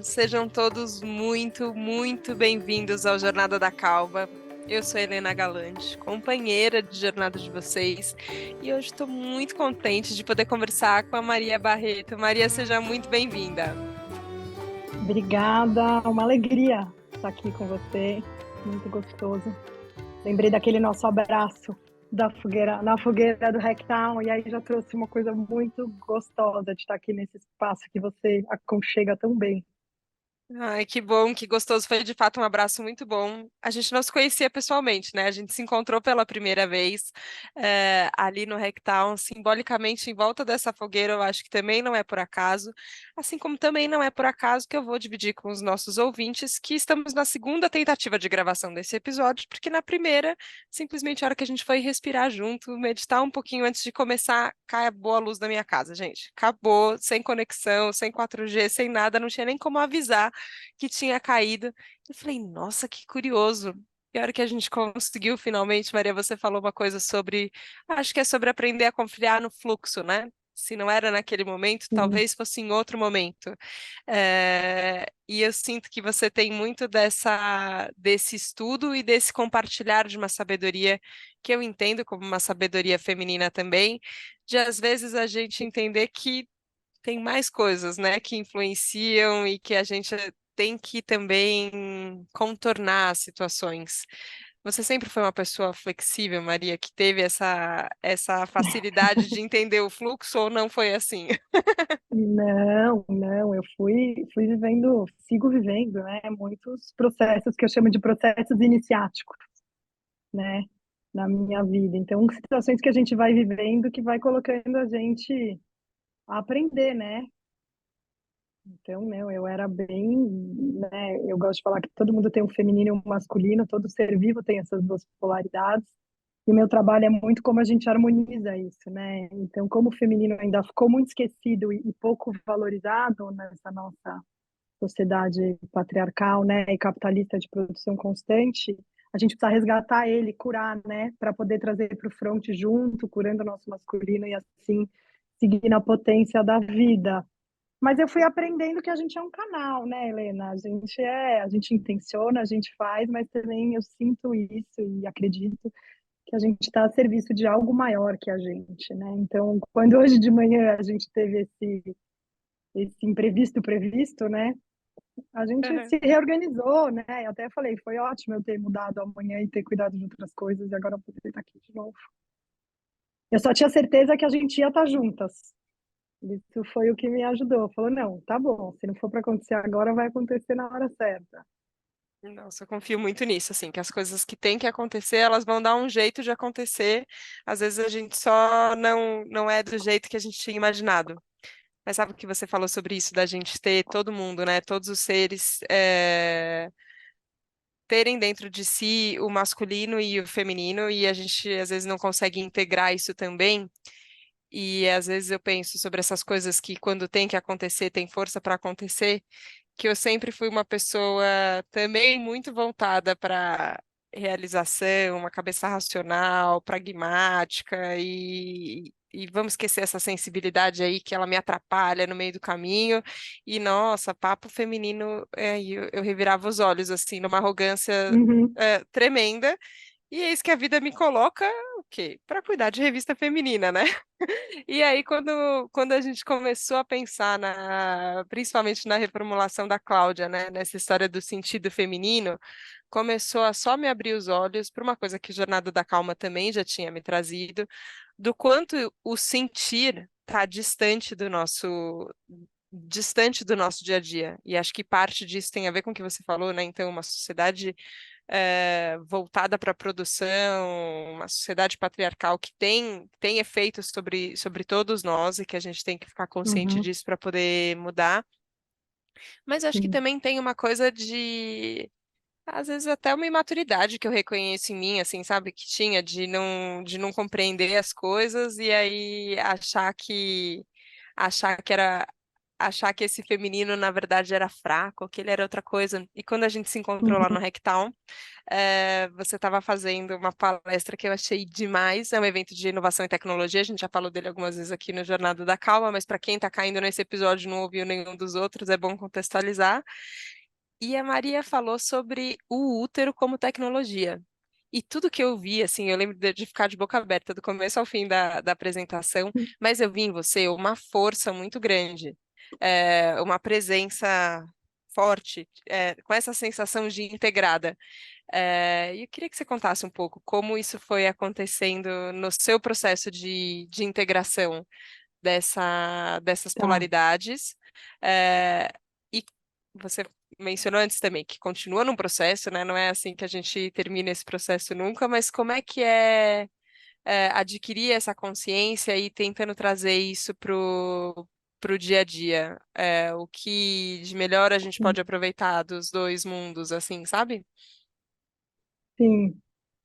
Sejam todos muito, muito bem-vindos ao Jornada da Calva. Eu sou Helena Galante, companheira de jornada de vocês, e hoje estou muito contente de poder conversar com a Maria Barreto. Maria, seja muito bem-vinda. Obrigada, uma alegria estar aqui com você, muito gostoso. Lembrei daquele nosso abraço da fogueira, na fogueira do Hacktown, e aí já trouxe uma coisa muito gostosa de estar aqui nesse espaço que você aconchega tão bem. Ai, que bom, que gostoso. Foi de fato um abraço muito bom. A gente não se conhecia pessoalmente, né? A gente se encontrou pela primeira vez ali no Hacktown, simbolicamente em volta dessa fogueira. Eu acho que também não é por acaso, assim como também não é por acaso que eu vou dividir com os nossos ouvintes que estamos na segunda tentativa de gravação desse episódio, porque na primeira, simplesmente a hora que a gente foi respirar junto, meditar um pouquinho antes de começar, acabou a luz da minha casa, gente. Acabou, sem conexão, sem 4G, sem nada, não tinha nem como avisar que tinha caído. Eu falei, nossa, que curioso. E a hora que a gente conseguiu finalmente, Maria, você falou uma coisa sobre, acho que é sobre aprender a confiar no fluxo, né? Se não era naquele momento, Sim. talvez fosse em outro momento. E eu sinto que você tem muito desse estudo e desse compartilhar de uma sabedoria que eu entendo como uma sabedoria feminina também, de às vezes a gente entender que tem mais coisas, né, que influenciam e que a gente tem que também contornar as situações. Você sempre foi uma pessoa flexível, Maria, que teve essa facilidade de entender o fluxo ou não foi assim? Não, não, eu fui vivendo, sigo vivendo, né, muitos processos que eu chamo de processos iniciáticos, né, na minha vida. Então, situações que a gente vai vivendo que vai colocando a gente a aprender, né? Então, não, eu era bem, né? Eu gosto de falar que todo mundo tem um feminino e um masculino, todo ser vivo tem essas duas polaridades. E o meu trabalho é muito como a gente harmoniza isso, né? Então, como o feminino ainda ficou muito esquecido e pouco valorizado nessa nossa sociedade patriarcal, né, e capitalista de produção constante, a gente precisa resgatar ele, curar, né, para poder trazer para o front junto, curando o nosso masculino e assim seguir na potência da vida. Mas eu fui aprendendo que a gente é um canal, né, Helena? A gente intenciona, a gente faz, mas também eu sinto isso e acredito que a gente está a serviço de algo maior que a gente, né? Então, quando hoje de manhã a gente teve esse imprevisto previsto, né? A gente Uhum. se reorganizou, né? Eu até falei, foi ótimo eu ter mudado amanhã e ter cuidado de outras coisas e agora poder estar aqui de novo. Eu só tinha certeza que a gente ia estar juntas. Isso foi o que me ajudou. Falou, não, tá bom, se não for para acontecer agora, vai acontecer na hora certa. Nossa, eu confio muito nisso, assim, que as coisas que têm que acontecer, elas vão dar um jeito de acontecer. Às vezes a gente só não é do jeito que a gente tinha imaginado. Mas sabe o que você falou sobre isso, da gente ter todo mundo, né? Todos os seres terem dentro de si o masculino e o feminino, e a gente às vezes não consegue integrar isso também. E às vezes eu penso sobre essas coisas que, quando tem que acontecer, tem força para acontecer, que eu sempre fui uma pessoa também muito voltada para realização, uma cabeça racional, pragmática e vamos esquecer essa sensibilidade aí que ela me atrapalha no meio do caminho. E nossa, papo feminino, eu revirava os olhos assim, numa arrogância Uhum, tremenda. E eis que a vida me coloca o quê? Para cuidar de revista feminina, né? E aí, quando a gente começou a pensar principalmente na reformulação da Cláudia, né, nessa história do sentido feminino, começou a só me abrir os olhos para uma coisa que Jornada da Calma também já tinha me trazido, do quanto o sentir está distante do nosso dia a dia. E acho que parte disso tem a ver com o que você falou, né? Então, uma sociedade voltada para a produção, uma sociedade patriarcal que tem efeitos sobre todos nós e que a gente tem que ficar consciente uhum, disso para poder mudar. Mas acho que sim. também tem uma coisa de, às vezes, até uma imaturidade que eu reconheço em mim, assim, sabe, que tinha de não compreender as coisas e aí achar que era achar que esse feminino, na verdade, era fraco, que ele era outra coisa. E quando a gente se encontrou lá Uhum. no Hacktown, você estava fazendo uma palestra que eu achei demais. É um evento de inovação e tecnologia. A gente já falou dele algumas vezes aqui no Jornada da Calma, mas para quem está caindo nesse episódio e não ouviu nenhum dos outros, é bom contextualizar. E a Maria falou sobre o útero como tecnologia. E tudo que eu vi, assim, eu lembro de ficar de boca aberta do começo ao fim da apresentação, mas eu vi em você uma força muito grande, uma presença forte, com essa sensação de integrada. E eu queria que você contasse um pouco como isso foi acontecendo no seu processo de integração dessas Tá. polaridades. É, e você mencionou antes também que continua num processo, né? Não é assim que a gente termina esse processo nunca, mas como é que adquirir essa consciência e tentando trazer isso pro dia a dia? O que de melhor a gente pode aproveitar dos dois mundos, assim, sabe? Sim,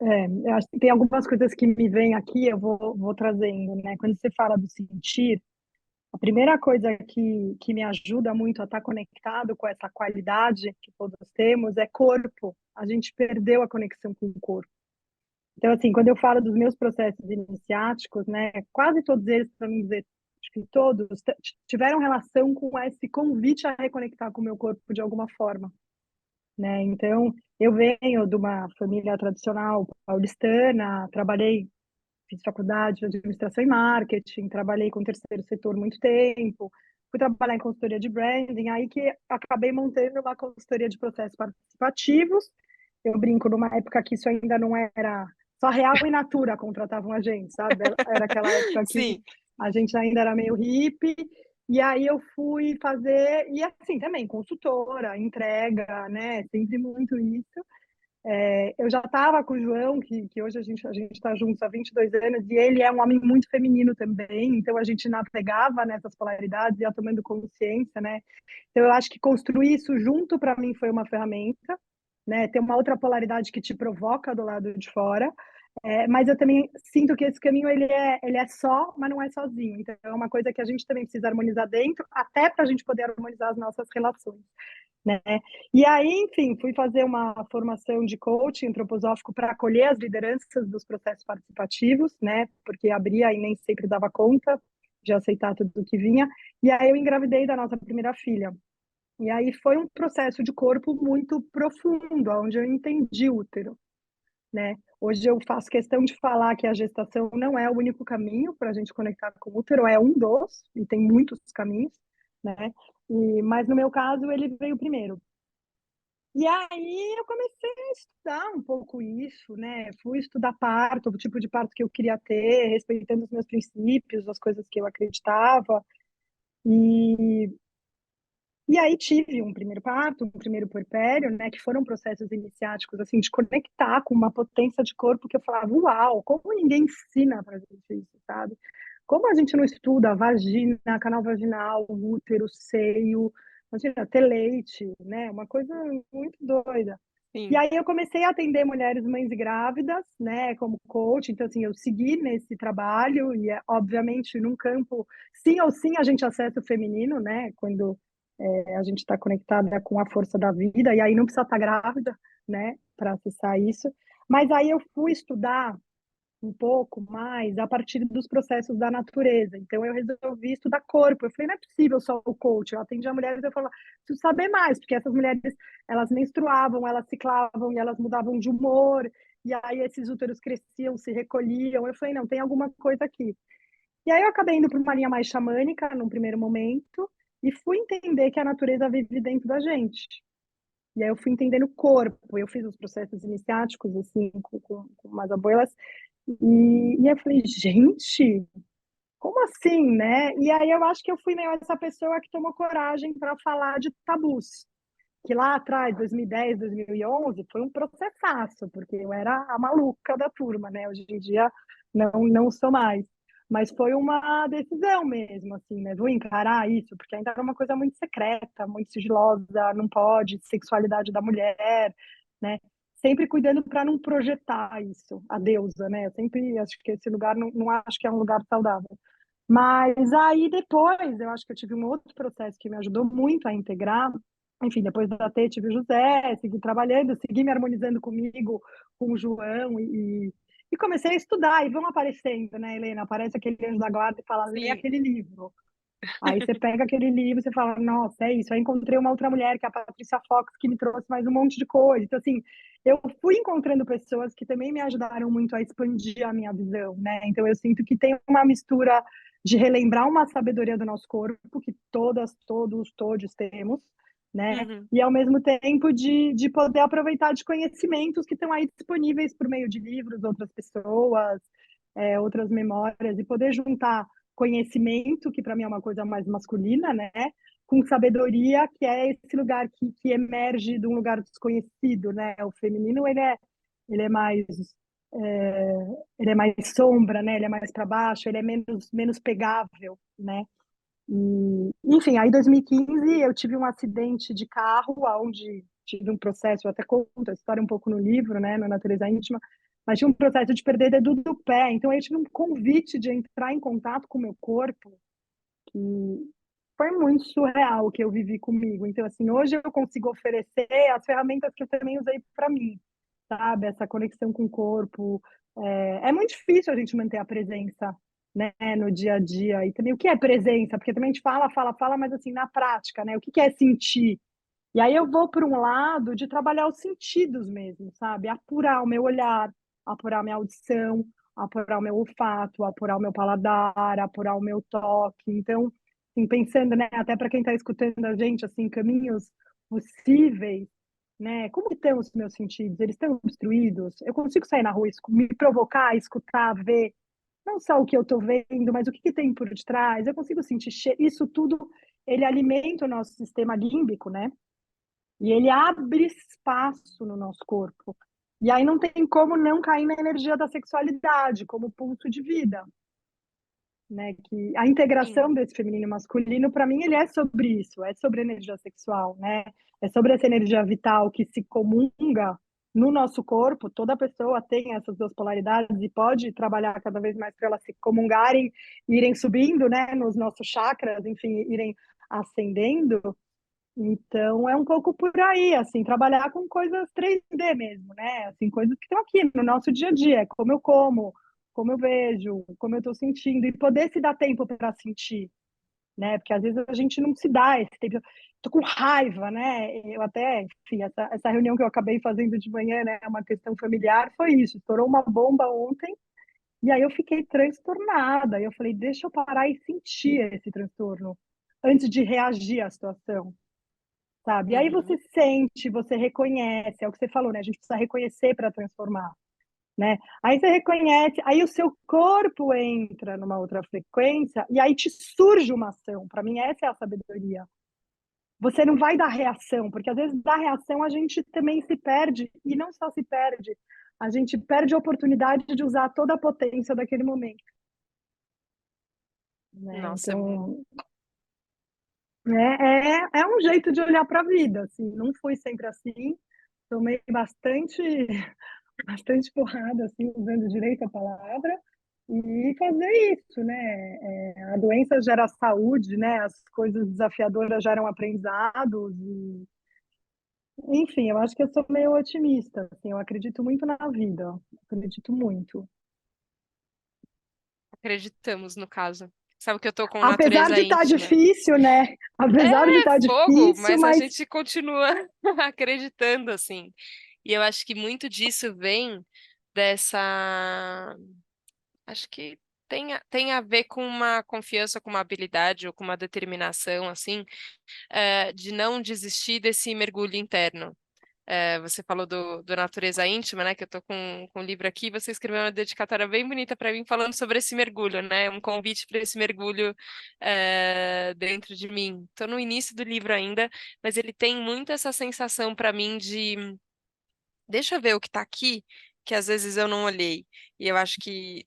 eu acho que tem algumas coisas que me vêm aqui, eu vou trazendo, né? Quando você fala do sentir, a primeira coisa que me ajuda muito a estar conectado com essa qualidade que todos temos é corpo. A gente perdeu a conexão com o corpo. Então, assim, quando eu falo dos meus processos iniciáticos, né, quase todos eles, para não dizer acho que todos, tiveram relação com esse convite a reconectar com o meu corpo de alguma forma, né? Então, eu venho de uma família tradicional paulistana, trabalhei, fiz faculdade de administração e marketing, trabalhei com o terceiro setor muito tempo, fui trabalhar em consultoria de branding, aí que acabei montando uma consultoria de processos participativos. Eu brinco numa época que isso ainda não era só Real e Natura contratavam a gente, sabe? Era aquela época que Sim, a gente ainda era meio hippie. E aí eu fui fazer, e assim também, consultora, entrega, né? Sempre muito isso. Eu já estava com o João, que hoje a gente está juntos há 22 anos, e ele é um homem muito feminino também, então a gente navegava nessas polaridades, ia tomando consciência, né? Então eu acho que construir isso junto para mim foi uma ferramenta, né? Tem uma outra polaridade que te provoca do lado de fora, mas eu também sinto que esse caminho ele é só, mas não é sozinho. Então é uma coisa que a gente também precisa harmonizar dentro, até para a gente poder harmonizar as nossas relações, né? E aí, enfim, fui fazer uma formação de coaching antroposófico para acolher as lideranças dos processos participativos, né? Porque abria e nem sempre dava conta de aceitar tudo o que vinha. E aí eu engravidei da nossa primeira filha. E aí foi um processo de corpo muito profundo, onde eu entendi o útero, né? Hoje eu faço questão de falar que a gestação não é o único caminho para a gente conectar com o útero, é um dos, e tem muitos caminhos, né? Mas no meu caso ele veio primeiro. E aí eu comecei a estudar um pouco isso, né? Fui estudar parto, o tipo de parto que eu queria ter, respeitando os meus princípios, as coisas que eu acreditava. E, e aí tive um primeiro parto, um primeiro puerpério, né? Que foram processos iniciáticos, assim, de conectar com uma potência de corpo que eu falava, uau, como ninguém ensina pra gente isso, sabe? Como a gente não estuda vagina, canal vaginal, útero, seio, imagina, ter leite, né? Uma coisa muito doida. E sim. aí eu comecei a atender mulheres mães e grávidas, né, como coach. Então, assim, eu segui nesse trabalho e, obviamente, num campo, sim ou sim, a gente acessa o feminino, né, quando a gente está conectada com a força da vida, e aí não precisa estar grávida, né, para acessar isso. Mas aí eu fui estudar um pouco mais a partir dos processos da natureza. Então, eu resolvi estudar corpo. Eu falei, não é possível só o coach. Eu atendia mulheres e eu falava, preciso saber mais, porque essas mulheres, elas menstruavam, elas ciclavam e elas mudavam de humor, e aí esses úteros cresciam, se recolhiam. Eu falei, não, tem alguma coisa aqui. E aí eu acabei indo para uma linha mais xamânica, num primeiro momento, e fui entender que a natureza vive dentro da gente. E aí eu fui entendendo o corpo, eu fiz os processos iniciáticos, assim, com umas abuelas, e eu falei, gente, como assim, né? E aí eu acho que eu fui meio essa pessoa que tomou coragem para falar de tabus, que lá atrás, 2010, 2011, foi um processaço, porque eu era a maluca da turma, né? Hoje em dia não sou mais. Mas foi uma decisão mesmo, assim, né? Vou encarar isso, porque ainda era uma coisa muito secreta, muito sigilosa, não pode, sexualidade da mulher, né? Sempre cuidando para não projetar isso, a deusa, né? Eu sempre acho que esse lugar não acho que é um lugar saudável. Mas aí depois, eu acho que eu tive um outro processo que me ajudou muito a integrar. Enfim, depois da T, tive o José, segui trabalhando, segui me harmonizando comigo, com o João, e comecei a estudar. E vão aparecendo, né, Helena? Aparece aquele anjo da guarda e fala, lê Sim. aquele livro. Aí você pega aquele livro e você fala, nossa, é isso. Aí encontrei uma outra mulher, que é a Patrícia Fox, que me trouxe mais um monte de coisa. Então, assim, eu fui encontrando pessoas que também me ajudaram muito a expandir a minha visão, né? Então, eu sinto que tem uma mistura de relembrar uma sabedoria do nosso corpo, que todas, todos, todos temos, né? Uhum. E, ao mesmo tempo, de poder aproveitar de conhecimentos que estão aí disponíveis por meio de livros, outras pessoas, outras memórias, e poder juntar conhecimento, que para mim é uma coisa mais masculina, né? Com sabedoria, que é esse lugar que emerge de um lugar desconhecido, né? O feminino, ele é mais é, ele é mais sombra, né? Ele é mais para baixo, ele é menos pegável, né? E, enfim, aí em 2015 eu tive um acidente de carro, onde tive um processo, eu até conto a história um pouco no livro, né, na Natureza Íntima, mas tinha um processo de perder dedo do pé, então eu tive um convite de entrar em contato com o meu corpo, que foi muito surreal o que eu vivi comigo. Então, assim, hoje eu consigo oferecer as ferramentas que eu também usei para mim, sabe? Essa conexão com o corpo. É muito difícil a gente manter a presença, né, no dia a dia. E também o que é presença? Porque também a gente fala, fala, fala, mas assim, na prática, né? O que é sentir? E aí eu vou por um lado de trabalhar os sentidos mesmo, sabe? Apurar o meu olhar, apurar a minha audição, apurar o meu olfato, apurar o meu paladar, apurar o meu toque. Então, assim, pensando, né, até para quem está escutando a gente, assim, caminhos possíveis, né? Como que estão os meus sentidos? Eles estão obstruídos? Eu consigo sair na rua, me provocar, escutar, ver, não só o que eu estou vendo, mas o que, que tem por detrás. Eu consigo sentir isso tudo, ele alimenta o nosso sistema límbico, né? E ele abre espaço no nosso corpo. E aí não tem como não cair na energia da sexualidade, como pulso de vida, né? Que a integração Sim. desse feminino e masculino, para mim, ele é sobre isso, é sobre energia sexual, né? É sobre essa energia vital que se comunga no nosso corpo. Toda pessoa tem essas duas polaridades e pode trabalhar cada vez mais para elas se comungarem, irem subindo, né? Nos nossos chakras, enfim, irem ascendendo. Então, é um pouco por aí, assim, trabalhar com coisas 3D mesmo, né? Assim, coisas que estão aqui no nosso dia a dia, como eu como, como eu vejo, como eu estou sentindo, e poder se dar tempo para sentir, né? Porque às vezes a gente não se dá esse tempo. Tô com raiva, né? Eu até, enfim, essa reunião que eu acabei fazendo de manhã, né? Uma questão familiar, foi isso. Estourou uma bomba ontem, e aí eu fiquei transtornada. E eu falei, deixa eu parar e sentir esse transtorno antes de reagir à situação, sabe? E aí você Uhum. sente, você reconhece, é o que você falou, né? A gente precisa reconhecer para transformar, né? Aí você reconhece, aí o seu corpo entra numa outra frequência e aí te surge uma ação. Para mim, essa é a sabedoria. Você não vai dar reação, porque às vezes da reação a gente também se perde, e não só se perde, a gente perde a oportunidade de usar toda a potência daquele momento, né? Nossa, Então, é um jeito de olhar para a vida, assim, não foi sempre assim, tomei bastante porrada, assim, usando direito a palavra, e fazer isso, né? A doença gera saúde, né? As coisas desafiadoras geram aprendizados, e, enfim, eu acho que eu sou meio otimista, assim, eu acredito muito na vida, acredito muito. acreditamos no caso. Sabe que eu tô com Apesar natureza de estar íntima. difícil, né? Apesar de É estar fogo, difícil, mas a mas gente continua acreditando, assim. E eu acho que muito disso vem dessa. Acho que tem a ver com uma confiança, com uma habilidade ou com uma determinação, assim, de não desistir desse mergulho interno. Você falou do Natureza Íntima, né? Que eu tô com um livro aqui. Você escreveu uma dedicatória bem bonita para mim falando sobre esse mergulho, né? Um convite para esse mergulho dentro de mim. Tô no início do livro ainda, mas ele tem muito essa sensação para mim de deixa eu ver o que está aqui, que às vezes eu não olhei. E eu acho que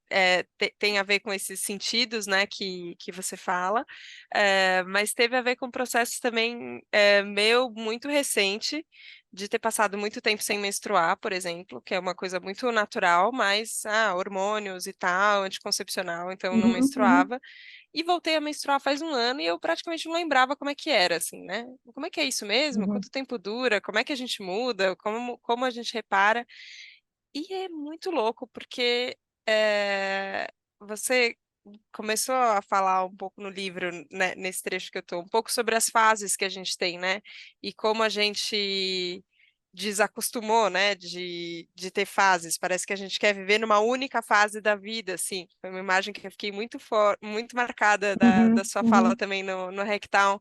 tem a ver com esses sentidos, né, que você fala, mas teve a ver com processos também meu muito recente de ter passado muito tempo sem menstruar, por exemplo, que é uma coisa muito natural, mas hormônios e tal, anticoncepcional, então não Uhum, uhum, menstruava. E voltei a menstruar faz um ano e eu praticamente não lembrava como é que era, assim, né? Como é que é isso mesmo? uhum, Quanto tempo dura? Como é que a gente muda? Como a gente repara? E é muito louco, porque você começou a falar um pouco no livro, né, nesse trecho que eu tô, um pouco sobre as fases que a gente tem, né? E como a gente desacostumou, né, de ter fases. Parece que a gente quer viver numa única fase da vida, assim. Foi uma imagem que eu fiquei muito marcada da uhum, sua fala uhum, também no Hacktown,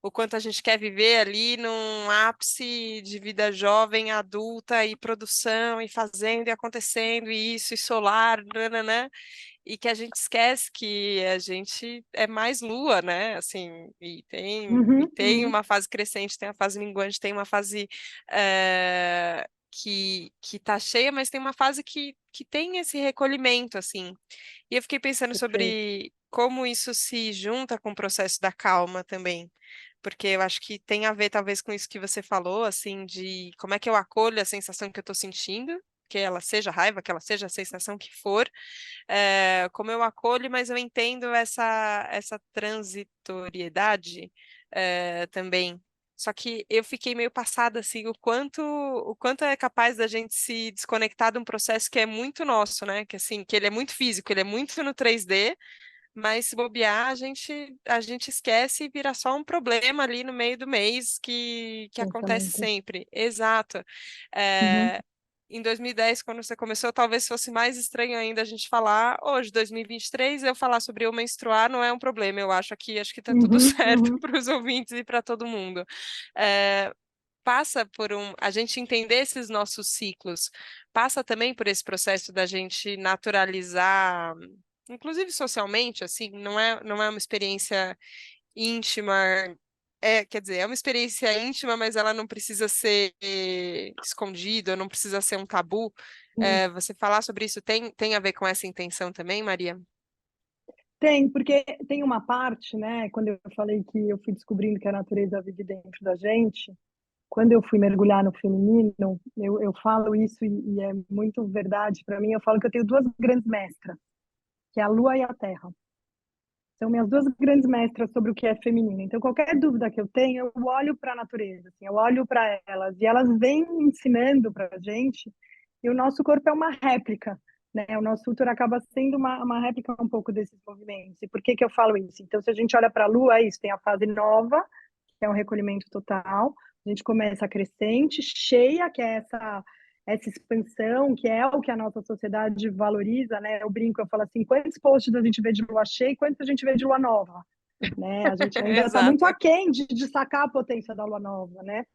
o quanto a gente quer viver ali num ápice de vida jovem, adulta, e produção, e fazendo, e acontecendo, e isso, e solar, nananã, e que a gente esquece que a gente é mais lua, né? Assim, e uhum, tem uhum, uma fase crescente, tem uma fase minguante, tem uma fase que tá cheia, mas tem uma fase que tem esse recolhimento, assim. E eu fiquei pensando perfeito. sobre como isso se junta com o processo da calma também. Porque eu acho que tem a ver, talvez, com isso que você falou, assim, de como é que eu acolho a sensação que eu estou sentindo, que ela seja raiva, que ela seja a sensação que for, como eu acolho, mas eu entendo essa transitoriedade, também. Só que eu fiquei meio passada, assim, o quanto é capaz da gente se desconectar de um processo que é muito nosso, né? Que, assim, que ele é muito físico, ele é muito no 3D, mas se bobear, a gente esquece e vira só um problema ali no meio do mês que acontece Pensamento. sempre. Exato. Uhum, É, em 2010, quando você começou, talvez fosse mais estranho ainda a gente falar. Hoje, 2023, eu falar sobre eu menstruar não é um problema, eu acho que tá tudo uhum, certo uhum. para os ouvintes e para todo mundo. É, passa por a gente entender esses nossos ciclos, passa também por esse processo da gente naturalizar, inclusive socialmente, assim, não é uma experiência íntima, quer dizer, é uma experiência íntima, mas ela não precisa ser escondida, não precisa ser um tabu. Sim. Você falar sobre isso tem a ver com essa intenção também, Maria? Tem, porque tem uma parte, né? Quando eu falei que eu fui descobrindo que a natureza vive dentro da gente, quando eu fui mergulhar no feminino, eu falo isso e é muito verdade para mim. Eu falo que eu tenho duas grandes mestras, que é a Lua e a Terra. São minhas duas grandes mestras sobre o que é feminino. Então, qualquer dúvida que eu tenho, eu olho para a natureza, assim, eu olho para elas e elas vêm ensinando para a gente. E o nosso corpo é uma réplica, né? O nosso útero acaba sendo uma réplica um pouco desses movimentos. E por que que eu falo isso? Então, se a gente olha para a Lua, é isso: tem a fase nova, que é um recolhimento total. A gente começa a crescente, cheia, que é essa expansão, que é o que a nossa sociedade valoriza, né? Eu brinco, eu falo assim: quantos posts a gente vê de lua cheia e quantos a gente vê de lua nova, né? A gente ainda está muito Exato. aquém de sacar a potência da lua nova, né?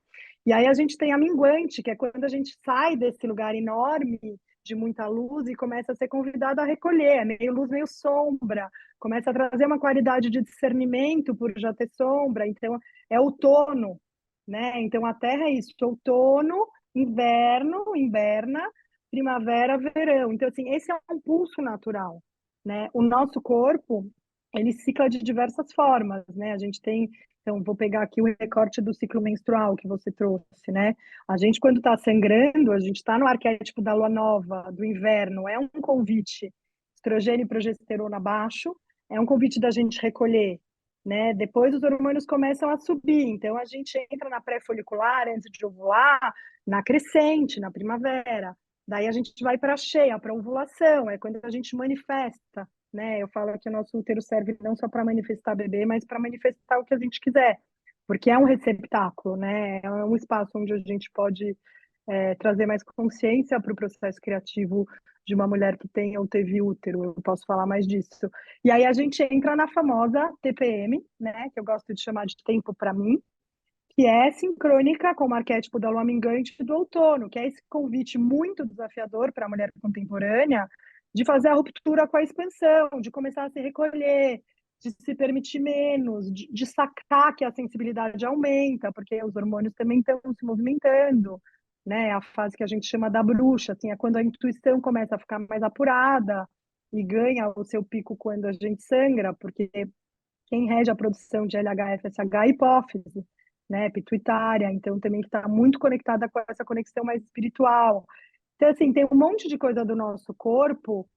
E aí a gente tem a minguante, que é quando a gente sai desse lugar enorme de muita luz e começa a ser convidado a recolher, é meio luz, meio sombra, começa a trazer uma qualidade de discernimento por já ter sombra, então é outono, né? Então a Terra é isso: outono, inverno, inverna, primavera, verão. Então assim, esse é um pulso natural, né? O nosso corpo, ele cicla de diversas formas, né? A gente tem, então vou pegar aqui o recorte do ciclo menstrual que você trouxe, né? A gente, quando está sangrando, a gente está no arquétipo da lua nova, do inverno, é um convite, estrogênio e progesterona baixo, é um convite da gente recolher, né? Depois os hormônios começam a subir, então a gente entra na pré-folicular antes de ovular, na crescente, na primavera. Daí a gente vai para a cheia, para a ovulação, é quando a gente manifesta, né? Eu falo que o nosso útero serve não só para manifestar bebê, mas para manifestar o que a gente quiser, porque é um receptáculo, né? É um espaço onde a gente pode trazer mais consciência para o processo criativo de uma mulher que tem ou teve útero. Eu posso falar mais disso. E aí a gente entra na famosa TPM, né? Que eu gosto de chamar de tempo para mim, que é sincrônica com o arquétipo da lua minguante do outono, que é esse convite muito desafiador para a mulher contemporânea de fazer a ruptura com a expansão, de começar a se recolher, de se permitir menos, de sacar que a sensibilidade aumenta, porque os hormônios também estão se movimentando, né? A fase que a gente chama da bruxa, assim, é quando a intuição começa a ficar mais apurada e ganha o seu pico quando a gente sangra, porque quem rege a produção de LH-FSH é a hipófise, né, pituitária, então também que está muito conectada com essa conexão mais espiritual. Então, assim, tem um monte de coisa do nosso corpo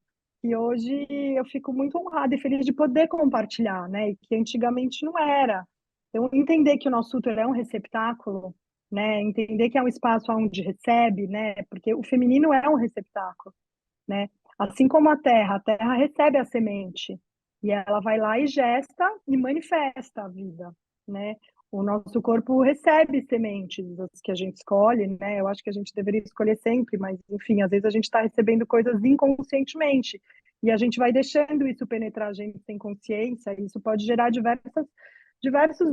que hoje eu fico muito honrada e feliz de poder compartilhar, né, e que antigamente não era. Então, entender que o nosso útero é um receptáculo, né, entender que é um espaço onde recebe, né, porque o feminino é um receptáculo, né? Assim como a terra recebe a semente e ela vai lá e gesta e manifesta a vida, né? O nosso corpo recebe sementes, as que a gente escolhe, né? Eu acho que a gente deveria escolher sempre, mas enfim, às vezes a gente está recebendo coisas inconscientemente e a gente vai deixando isso penetrar a gente sem consciência, e isso pode gerar diversos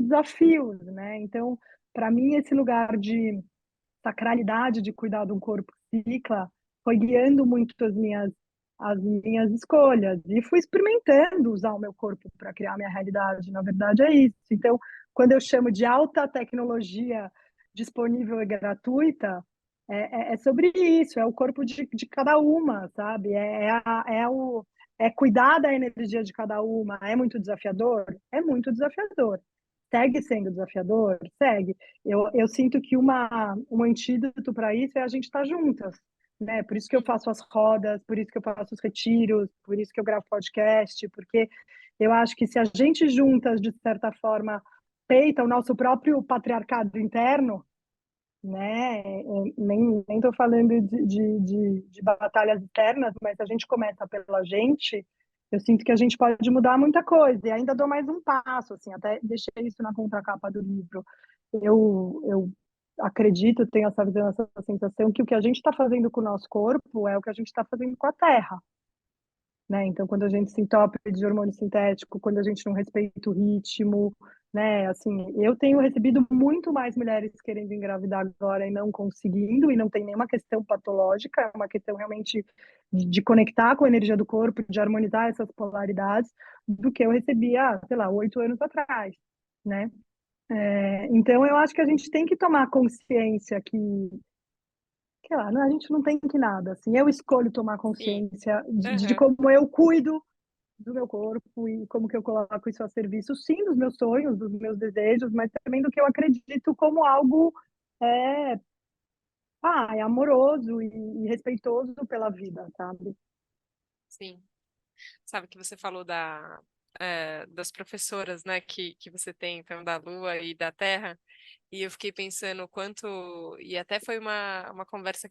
desafios, né? Então, para mim, esse lugar de sacralidade de cuidar de um corpo cicla foi guiando muito as minhas escolhas e fui experimentando usar o meu corpo para criar a minha realidade. Na verdade, é isso. Então, quando eu chamo de alta tecnologia disponível e gratuita, é sobre isso, é o corpo de cada uma, sabe? É cuidar da energia de cada uma. É muito desafiador? É muito desafiador. Segue sendo desafiador? Segue. Eu sinto que um antídoto para isso é a gente estar juntas, né? Por isso que eu faço as rodas, por isso que eu faço os retiros, por isso que eu gravo podcast, porque eu acho que se a gente juntas, de certa forma, peita o nosso próprio patriarcado interno, né? Nem estou falando de batalhas internas, mas se a gente começa pela gente, eu sinto que a gente pode mudar muita coisa. E ainda dou mais um passo, assim, até deixei isso na contracapa do livro. Eu acredito, tenho essa visão, essa sensação que o que a gente está fazendo com o nosso corpo é o que a gente está fazendo com a Terra, né? Então, quando a gente se entope de hormônio sintético, quando a gente não respeita o ritmo, né? Assim, eu tenho recebido muito mais mulheres querendo engravidar agora e não conseguindo, e não tem nenhuma questão patológica, é uma questão realmente de conectar com a energia do corpo, de harmonizar essas polaridades, do que eu recebia, sei lá, 8 anos atrás, né? Então, eu acho que a gente tem que tomar consciência que lá, a gente não tem que nada, assim, eu escolho tomar Sim. consciência de Aham. como eu cuido do meu corpo e como que eu coloco isso a serviço, sim, dos meus sonhos, dos meus desejos, mas também do que eu acredito como algo é, é amoroso e respeitoso pela vida, sabe? Sim. Sabe que você falou das professoras, né, que você tem, então, da Lua e da Terra, e eu fiquei pensando o quanto, e até foi uma conversa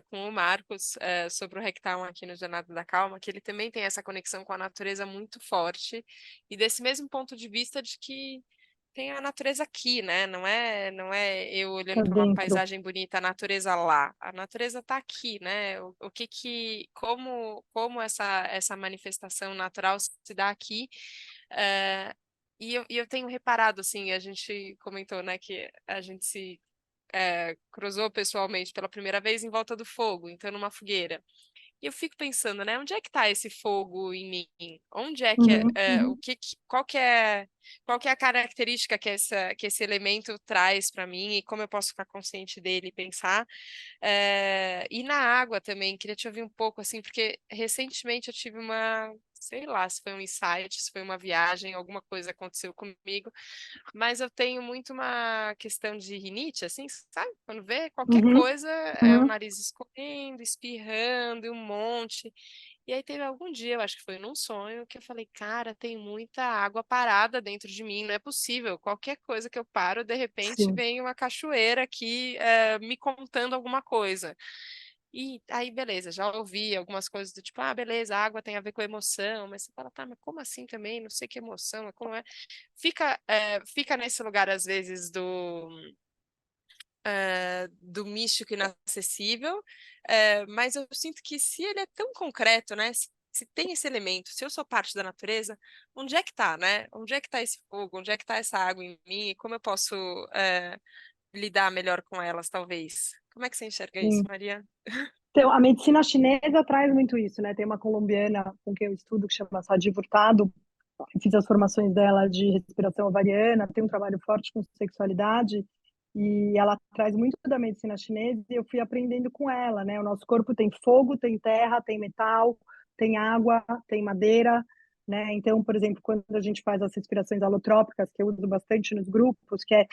com o Marcos sobre o Rectown aqui no Jornada da Calma, que ele também tem essa conexão com a natureza muito forte, e desse mesmo ponto de vista de que tem a natureza aqui, né? Não é eu Tá olhando para uma dentro. paisagem bonita, a natureza lá. A natureza está aqui, né? Como essa manifestação natural se dá aqui. eh, e eu tenho reparado, assim, a gente comentou, né, que a gente se cruzou pessoalmente pela primeira vez em volta do fogo, então numa fogueira. E eu fico pensando, né? Onde é que está esse fogo em mim? Onde é que Uhum, uhum, qual que é a característica que esse elemento traz para mim e como eu posso ficar consciente dele e pensar? E na água também, queria te ouvir um pouco assim, porque recentemente eu tive sei lá, se foi um insight, se foi uma viagem, alguma coisa aconteceu comigo, mas eu tenho muito uma questão de rinite, assim, sabe? Quando vê qualquer uhum, coisa, é o uhum. nariz escorrendo, espirrando, e um monte. E aí teve algum dia, eu acho que foi num sonho, que eu falei, cara, tem muita água parada dentro de mim, não é possível. Qualquer coisa que eu paro, de repente Sim. vem uma cachoeira aqui, me contando alguma coisa. E aí, beleza, já ouvi algumas coisas do tipo, beleza, a água tem a ver com emoção, mas você fala, tá, mas como assim também? Não sei que emoção, mas como é? Fica nesse lugar, às vezes, do místico inacessível, mas eu sinto que se ele é tão concreto, né? Se tem esse elemento, se eu sou parte da natureza, onde é que tá, né? Onde é que tá esse fogo? Onde é que tá essa água em mim? E como eu posso lidar melhor com elas, talvez? Como é que você enxerga isso, Sim. Maria? Então, a medicina chinesa traz muito isso, né? Tem uma colombiana com quem eu estudo que chama Sadi Furtado, fiz as formações dela de respiração ovariana, tem um trabalho forte com sexualidade, e ela traz muito da medicina chinesa e eu fui aprendendo com ela, né? O nosso corpo tem fogo, tem terra, tem metal, tem água, tem madeira, né? Então, por exemplo, quando a gente faz as respirações alotrópicas, que eu uso bastante nos grupos, que é,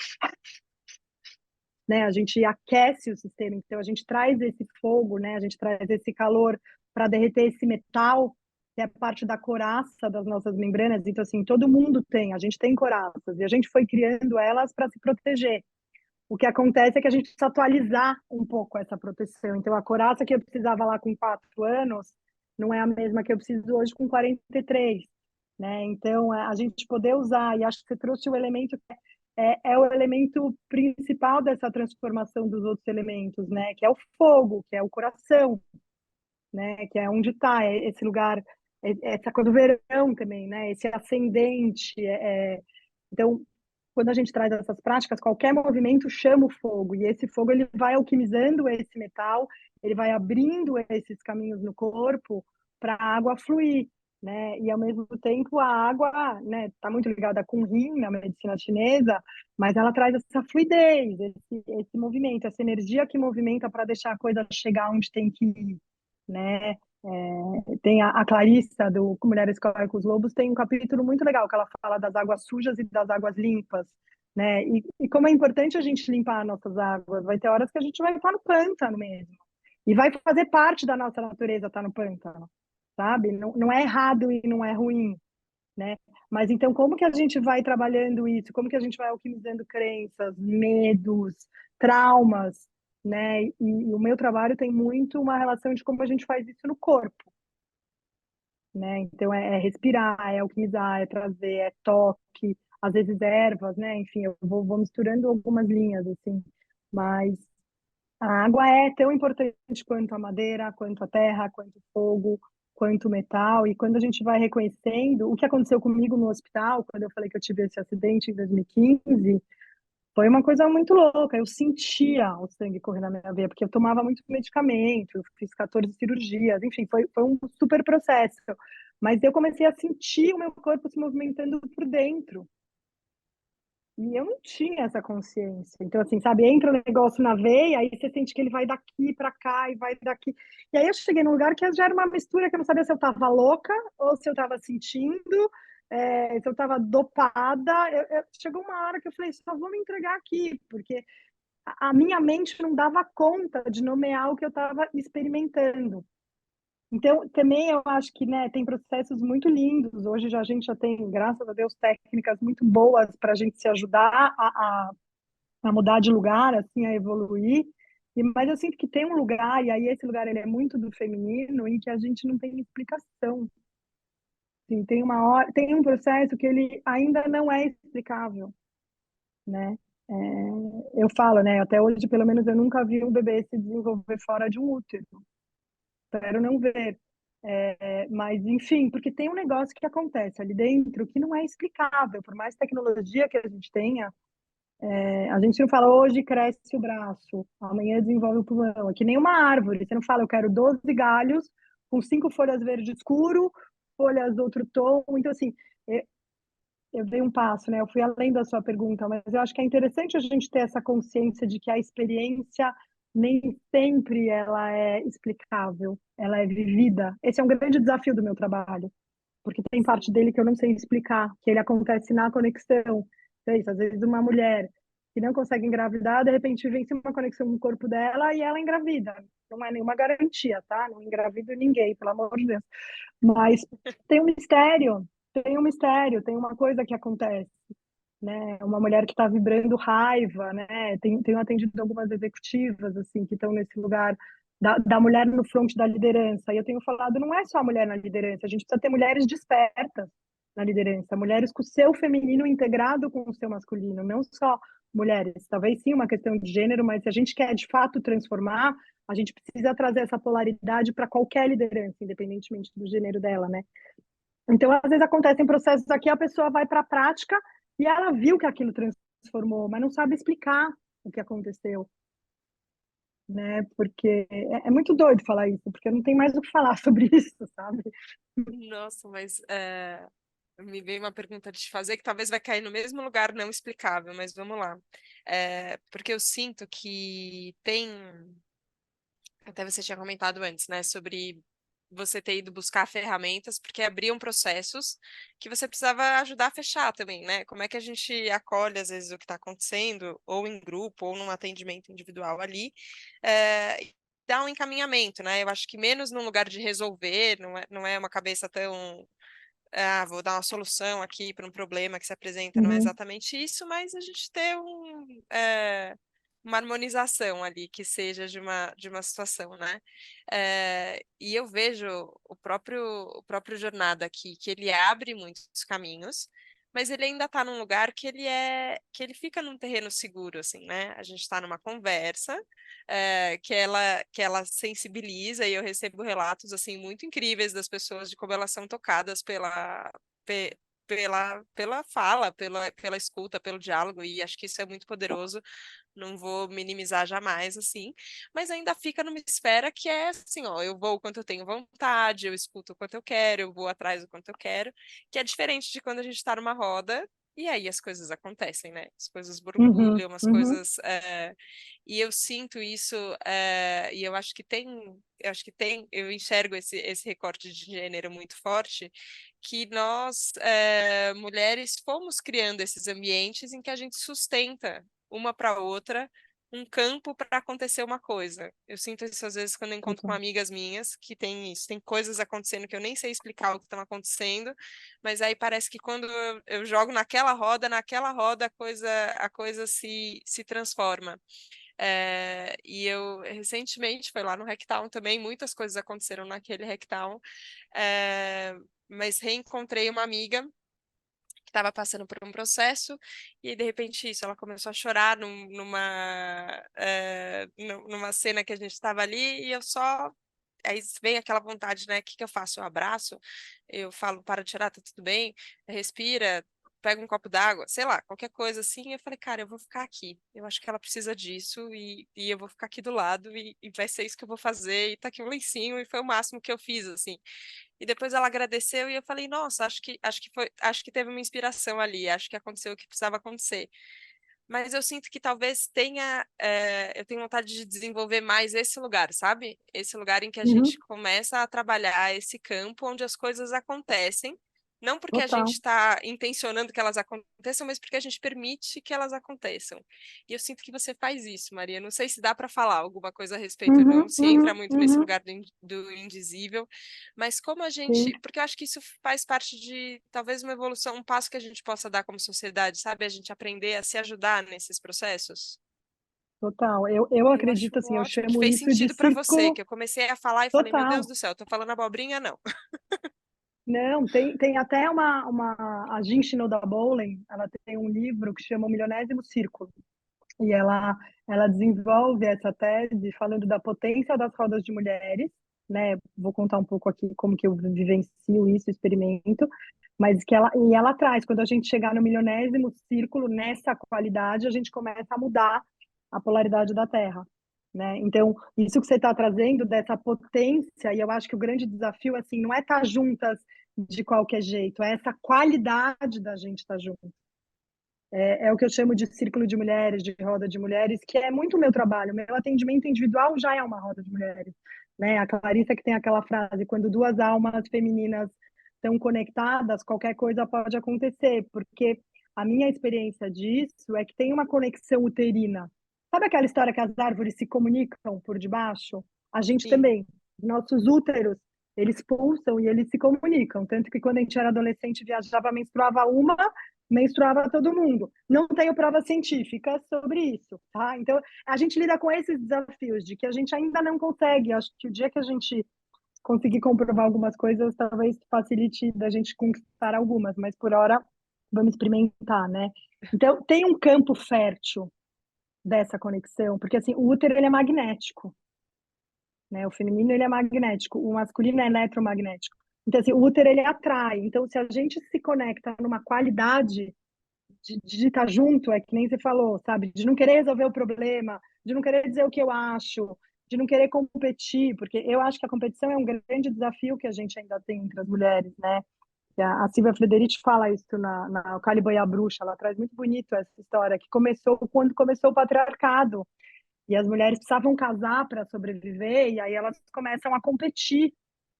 né, a gente aquece o sistema, então a gente traz esse fogo, né, a gente traz esse calor para derreter esse metal, que é parte da coraça das nossas membranas. Então, assim, todo mundo tem, a gente tem coraças, e a gente foi criando elas para se proteger. O que acontece é que a gente precisa atualizar um pouco essa proteção. Então, a coraça que eu precisava lá com 4 anos não é a mesma que eu preciso hoje com 43, né? Então, a gente poder usar, e acho que você trouxe o elemento que é o elemento principal dessa transformação dos outros elementos, né? Que é o fogo, que é o coração, né? Que é onde está esse lugar, essa coisa do verão também, né? Esse ascendente. Então, quando a gente traz essas práticas, qualquer movimento chama o fogo, e esse fogo ele vai alquimizando esse metal, ele vai abrindo esses caminhos no corpo para a água fluir, né? E ao mesmo tempo a água, né, está muito ligada com o yin na medicina chinesa, mas ela traz essa fluidez, esse movimento, essa energia que movimenta para deixar a coisa chegar onde tem que ir, né? Tem a Clarissa, do Mulheres com os Lobos, tem um capítulo muito legal que ela fala das águas sujas e das águas limpas, né? E como é importante a gente limpar nossas águas. Vai ter horas que a gente vai estar no pântano mesmo. E vai fazer parte da nossa natureza estar no pântano, sabe? Não, não é errado e não é ruim, né? Mas então, como que a gente vai trabalhando isso? Como que a gente vai alquimizando crenças, medos, traumas, né? E o meu trabalho tem muito uma relação de como a gente faz isso no corpo, né? Então é respirar, é alquimizar, é trazer, é toque, às vezes ervas, né? Enfim, eu vou misturando algumas linhas assim, mas a água é tão importante quanto a madeira, quanto a terra, quanto o fogo, quanto o metal. E quando a gente vai reconhecendo o que aconteceu comigo no hospital, quando eu falei que eu tive esse acidente em 2015, foi uma coisa muito louca. Eu sentia o sangue correr na minha veia, porque eu tomava muito medicamento, eu fiz 14 cirurgias, enfim, foi um super processo. Mas eu comecei a sentir o meu corpo se movimentando por dentro. E eu não tinha essa consciência. Então, assim, sabe, entra o negócio na veia, aí você sente que ele vai daqui para cá e vai daqui. E aí eu cheguei num lugar que já era uma mistura que eu não sabia se eu estava louca ou se eu estava sentindo, se eu estava dopada. Chegou uma hora que eu falei, só vou me entregar aqui, porque a minha mente não dava conta de nomear o que eu estava experimentando. Então, também eu acho que, né, tem processos muito lindos. Hoje a gente já tem, graças a Deus, técnicas muito boas para a gente se ajudar a mudar de lugar, assim, a evoluir. Mas eu sinto que tem um lugar, e aí esse lugar ele é muito do feminino, em que a gente não tem explicação. Assim, tem uma hora, tem um processo que ele ainda não é explicável, né? Eu falo, né? Até hoje, pelo menos, eu nunca vi um bebê se desenvolver fora de um útero. Espero não ver. Mas, enfim, porque tem um negócio que acontece ali dentro que não é explicável. Por mais tecnologia que a gente tenha, a gente não fala hoje cresce o braço, amanhã desenvolve o pulmão. É que nem uma árvore. Você não fala, eu quero 12 galhos com 5 folhas verde escuro, folhas do outro tom. Então, assim, eu, eu dei um passo, né? Eu fui além da sua pergunta, mas eu acho que é interessante a gente ter essa consciência de que a experiência nem sempre ela é explicável, ela é vivida. Esse é um grande desafio do meu trabalho, porque tem parte dele que eu não sei explicar, que ele acontece na conexão. Então, é isso, às vezes uma mulher que não consegue engravidar, de repente vence uma conexão com o corpo dela e ela engravida. Não é nenhuma garantia, tá? Não engravido ninguém, pelo amor de Deus. Mas tem um mistério, tem um mistério, tem uma coisa que acontece, né? Uma mulher que está vibrando raiva, né? Tenho atendido algumas executivas, assim, que estão nesse lugar da mulher no front da liderança. E eu tenho falado, não é só a mulher na liderança, a gente precisa ter mulheres despertas na liderança, mulheres com o seu feminino integrado com o seu masculino, não só mulheres. Talvez sim uma questão de gênero, mas se a gente quer de fato transformar, a gente precisa trazer essa polaridade para qualquer liderança, independentemente do gênero dela, né? Então, às vezes acontecem processos aqui, a pessoa vai para a prática e ela viu que aquilo transformou, mas não sabe explicar o que aconteceu, né? Porque é muito doido falar isso, porque não tem mais o que falar sobre isso, sabe? Nossa, mas me veio uma pergunta de te fazer que talvez vai cair no mesmo lugar não explicável, mas vamos lá. Porque eu sinto que tem, até você tinha comentado antes, né, sobre você ter ido buscar ferramentas, porque abriam processos que você precisava ajudar a fechar também, né? Como é que a gente acolhe, às vezes, o que está acontecendo, ou em grupo, ou num atendimento individual ali, e dá um encaminhamento, né? Eu acho que menos num lugar de resolver, não é uma cabeça tão vou dar uma solução aqui para um problema que se apresenta, não é Uhum, exatamente isso, mas a gente ter uma harmonização ali que seja de uma situação, né? E eu vejo o próprio Jornada aqui, que ele abre muitos caminhos, mas ele ainda está num lugar que ele fica num terreno seguro, assim, né? A gente está numa conversa, que ela sensibiliza, e eu recebo relatos assim muito incríveis das pessoas de como elas são tocadas pe- pela fala, pela escuta, pelo diálogo, e acho que isso é muito poderoso, não vou minimizar jamais, assim, mas ainda fica numa esfera que é assim, ó, eu vou o quanto eu tenho vontade, eu escuto o quanto eu quero, eu vou atrás do quanto eu quero, que é diferente de quando a gente está numa roda. E aí as coisas acontecem, né? As coisas uhum, borbulham, as uhum, coisas. E eu sinto isso, e eu enxergo esse recorte de gênero muito forte, que nós, mulheres, fomos criando esses ambientes em que a gente sustenta uma para outra um campo para acontecer uma coisa. Eu sinto isso às vezes quando eu encontro com total. amigas minhas que tem isso, tem coisas acontecendo que eu nem sei explicar o que estão acontecendo, mas aí parece que quando eu jogo naquela roda a coisa se transforma. E eu recentemente foi lá no Hacktown também, muitas coisas aconteceram naquele Hacktown, mas reencontrei uma amiga que estava passando por um processo, e de repente isso, ela começou a chorar numa cena que a gente estava ali, e eu só. Aí vem aquela vontade, né? O que que eu faço? Eu abraço, eu falo, para de chorar, tá tudo bem, respira, pega um copo d'água, sei lá, qualquer coisa assim. E eu falei, cara, eu vou ficar aqui. Eu acho que ela precisa disso, e eu vou ficar aqui do lado, e vai ser isso que eu vou fazer. E tá aqui um lencinho, e foi o máximo que eu fiz, assim. E depois ela agradeceu e eu falei, nossa, acho que teve uma inspiração ali, acho que aconteceu o que precisava acontecer. Mas eu sinto que talvez eu tenho vontade de desenvolver mais esse lugar, sabe? Esse lugar em que a Uhum, gente começa a trabalhar esse campo onde as coisas acontecem, não porque a gente total. está intencionando que elas aconteçam, mas porque a gente permite que elas aconteçam. E eu sinto que você faz isso, Maria. Não sei se dá para falar alguma coisa a respeito ou não, Uhum, se entra uhum, muito nesse uhum, lugar do indizível, mas como a sim, gente. Porque eu acho que isso faz parte de talvez uma evolução, um passo que a gente possa dar como sociedade, sabe? A gente aprender a se ajudar nesses processos. total. Eu Eu acho acredito assim, eu ótimo que chamo fez isso de sentido para você, círculo que eu comecei a falar e falei, meu Deus total. do céu, tô falando abobrinha, não. Não, tem até a Jean Shinoda Bolen, ela tem um livro que chama O Milionésimo Círculo. E ela desenvolve essa tese falando da potência das rodas de mulheres, né? Vou contar um pouco aqui como que eu vivencio isso, experimento, mas ela traz, quando a gente chegar no milionésimo círculo, nessa qualidade, a gente começa a mudar a polaridade da Terra, né? Então, isso que você está trazendo dessa potência, e eu acho que o grande desafio, assim, não é estar juntas de qualquer jeito, é essa qualidade da gente estar junto. É o que eu chamo de círculo de mulheres, de roda de mulheres, que é muito o meu trabalho. Meu atendimento individual já é uma roda de mulheres. Né? A Clarissa que tem aquela frase, quando duas almas femininas estão conectadas, qualquer coisa pode acontecer, porque a minha experiência disso é que tem uma conexão uterina. Sabe aquela história que as árvores se comunicam por debaixo? A gente Sim, também. Nossos úteros, eles pulsam e eles se comunicam. Tanto que quando a gente era adolescente, viajava, menstruava uma, menstruava todo mundo. Não tenho prova científica sobre isso, tá? Então, a gente lida com esses desafios de que a gente ainda não consegue. Acho que o dia que a gente conseguir comprovar algumas coisas, talvez facilite da gente conquistar algumas, mas por hora vamos experimentar, né? Então, tem um campo fértil dessa conexão, porque assim, o útero ele é magnético, né? O feminino ele é magnético, o masculino é eletromagnético. Então, assim, o útero ele atrai. Então, se a gente se conecta numa qualidade de estar junto, é que nem você falou, sabe? De não querer resolver o problema, de não querer dizer o que eu acho, de não querer competir, porque eu acho que a competição é um grande desafio que a gente ainda tem entre as mulheres, né? E a Silvia Frederici fala isso na O Caliban e a Bruxa, ela traz muito bonito essa história, que começou quando começou o patriarcado, e as mulheres precisavam casar para sobreviver, e aí elas começam a competir,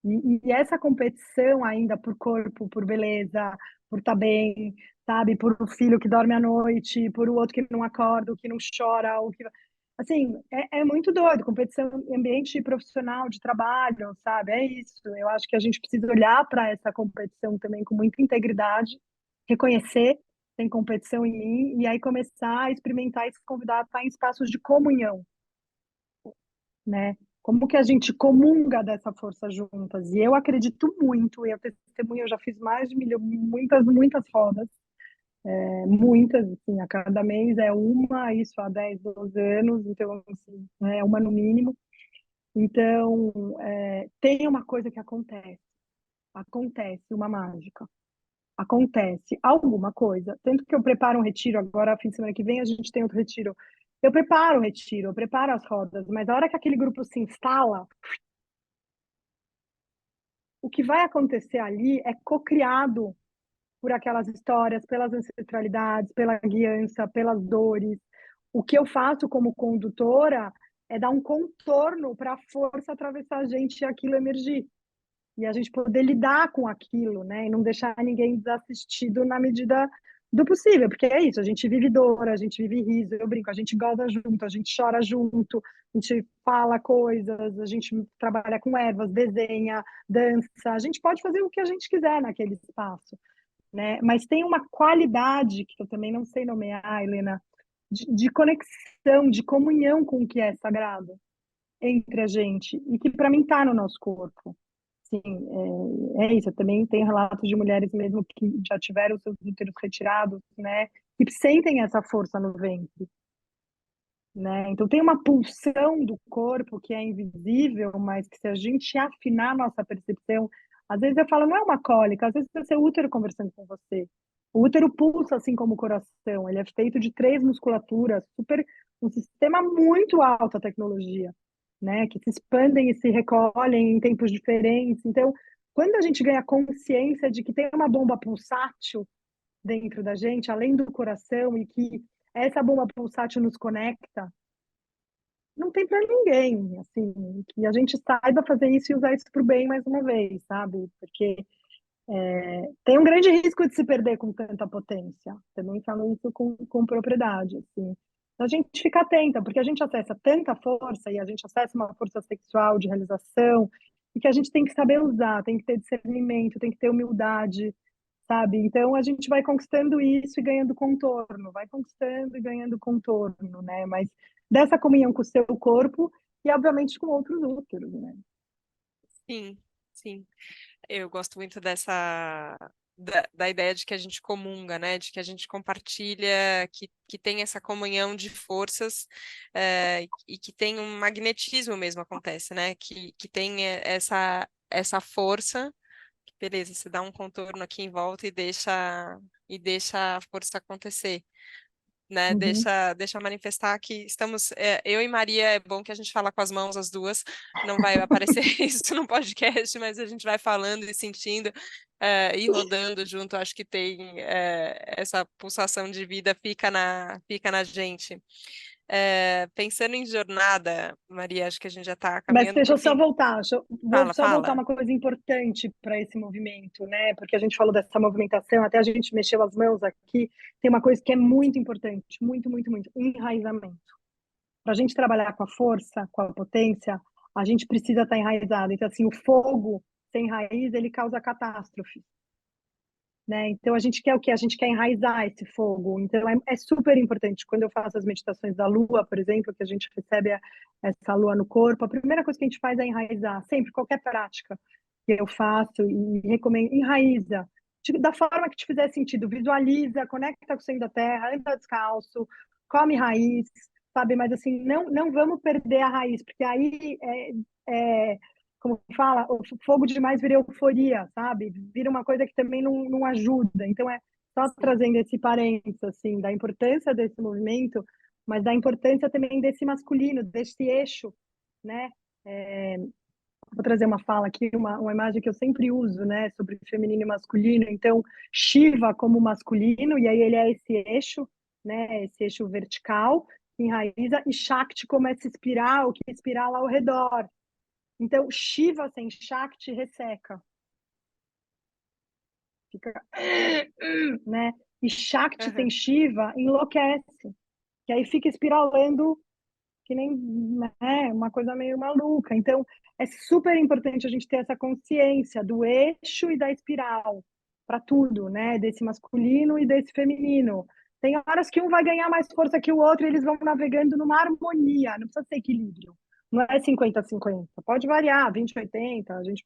E essa competição ainda por corpo, por beleza, por estar bem, sabe? Por o filho que dorme à noite, por o outro que não acorda, o que não chora, o que... Assim, é muito doido. Competição em ambiente profissional, de trabalho, sabe? É isso. Eu acho que a gente precisa olhar para essa competição também com muita integridade, reconhecer tem competição em mim, e aí começar a experimentar e se convidar a estar em espaços de comunhão, né? Como que a gente comunga dessa força juntas? E eu acredito muito, eu testemunho, eu já fiz mais de milhão, muitas rodas, muitas, assim, a cada mês é uma, isso há 10 12 anos, então, assim, é uma no mínimo. Então, tem uma coisa que acontece uma mágica, acontece alguma coisa, tanto que eu preparo um retiro, agora, fim de semana que vem, a gente tem outro retiro. Eu preparo o retiro, eu preparo as rodas, mas a hora que aquele grupo se instala, o que vai acontecer ali é cocriado por aquelas histórias, pelas ancestralidades, pela guiança, pelas dores. O que eu faço como condutora é dar um contorno para a força atravessar a gente e aquilo emergir. E a gente poder lidar com aquilo, né? E não deixar ninguém desassistido na medida do possível, porque é isso, a gente vive dor, a gente vive riso, eu brinco, a gente goza junto, a gente chora junto, a gente fala coisas, a gente trabalha com ervas, desenha, dança, a gente pode fazer o que a gente quiser naquele espaço, né? Mas tem uma qualidade que eu também não sei nomear, Helena, de conexão, de comunhão com o que é sagrado entre a gente e que para mim está no nosso corpo. Sim, é isso. Eu também tenho relatos de mulheres mesmo que já tiveram seus úteros retirados, né? E sentem essa força no ventre, né? Então tem uma pulsão do corpo que é invisível, mas que se a gente afinar nossa percepção, às vezes eu falo, não é uma cólica, às vezes é seu útero conversando com você. O útero pulsa assim como o coração, ele é feito de três musculaturas, super, um sistema muito alta tecnologia, né? Que se expandem e se recolhem em tempos diferentes. Então, quando a gente ganha consciência de que tem uma bomba pulsátil dentro da gente, além do coração, e que essa bomba pulsátil nos conecta, não tem para ninguém, assim, que a gente saiba fazer isso e usar isso para o bem mais uma vez, sabe? Porque tem um grande risco de se perder com tanta potência. Também falo isso com propriedade, assim. A gente fica atenta, porque a gente acessa tanta força e a gente acessa uma força sexual de realização e que a gente tem que saber usar, tem que ter discernimento, tem que ter humildade, sabe? Então a gente vai conquistando isso e ganhando contorno, vai conquistando e ganhando contorno, né? Mas dessa comunhão com o seu corpo e obviamente com outros úteros, né? Sim, sim. Eu gosto muito da ideia de que a gente comunga, né? De que a gente compartilha, que tem essa comunhão de forças, e que tem um magnetismo mesmo acontece, né? Que tem essa força, que, beleza, você dá um contorno aqui em volta e deixa a força acontecer. Né, Uhum. deixa manifestar que estamos, eu e Maria, é bom que a gente fala com as mãos as duas, não vai aparecer isso no podcast, mas a gente vai falando e sentindo, e rodando junto, acho que tem, essa pulsação de vida fica na gente. Pensando em jornada, Maria, acho que a gente já está Mas caminhando deixa para o eu só fim. voltar, vou Fala, só voltar fala. uma coisa importante para esse movimento, né? Porque a gente falou dessa movimentação, até a gente mexeu as mãos aqui. Tem uma coisa que é muito importante, muito, muito, muito, enraizamento. Para a gente trabalhar com a força, com a potência, a gente precisa estar enraizado. Então, assim, o fogo sem raiz, ele causa catástrofe, né? Então a gente quer o quê? A gente quer enraizar esse fogo. Então é super importante quando eu faço as meditações da lua, por exemplo, que a gente recebe essa lua no corpo, a primeira coisa que a gente faz é enraizar, sempre qualquer prática que eu faço e recomendo, enraiza. Da forma que te fizer sentido, visualiza, conecta com o centro da terra, anda descalço, come raiz, sabe? Mas assim, não vamos perder a raiz, porque aí como fala, o fogo demais vira euforia, sabe? Vira uma coisa que também não ajuda. Então, é só Sim. trazendo esse parênteses, assim, da importância desse movimento, mas da importância também desse masculino, desse eixo, né? É, vou trazer uma fala aqui, uma imagem que eu sempre uso, né, sobre feminino e masculino. Então, Shiva como masculino, e aí ele é esse eixo, né, esse eixo vertical, que enraiza, e Shakti como essa espiral que espirala ao redor, Então, Shiva sem Shakti resseca. Fica, né? E Shakti sem Aham. Shiva enlouquece. Que aí fica espiralando que nem, né, uma coisa meio maluca. Então, é super importante a gente ter essa consciência do eixo e da espiral para tudo, né? Desse masculino e desse feminino. Tem horas que um vai ganhar mais força que o outro e eles vão navegando numa harmonia, não precisa ser equilíbrio. Não é 50-50, pode variar, 20-80, a gente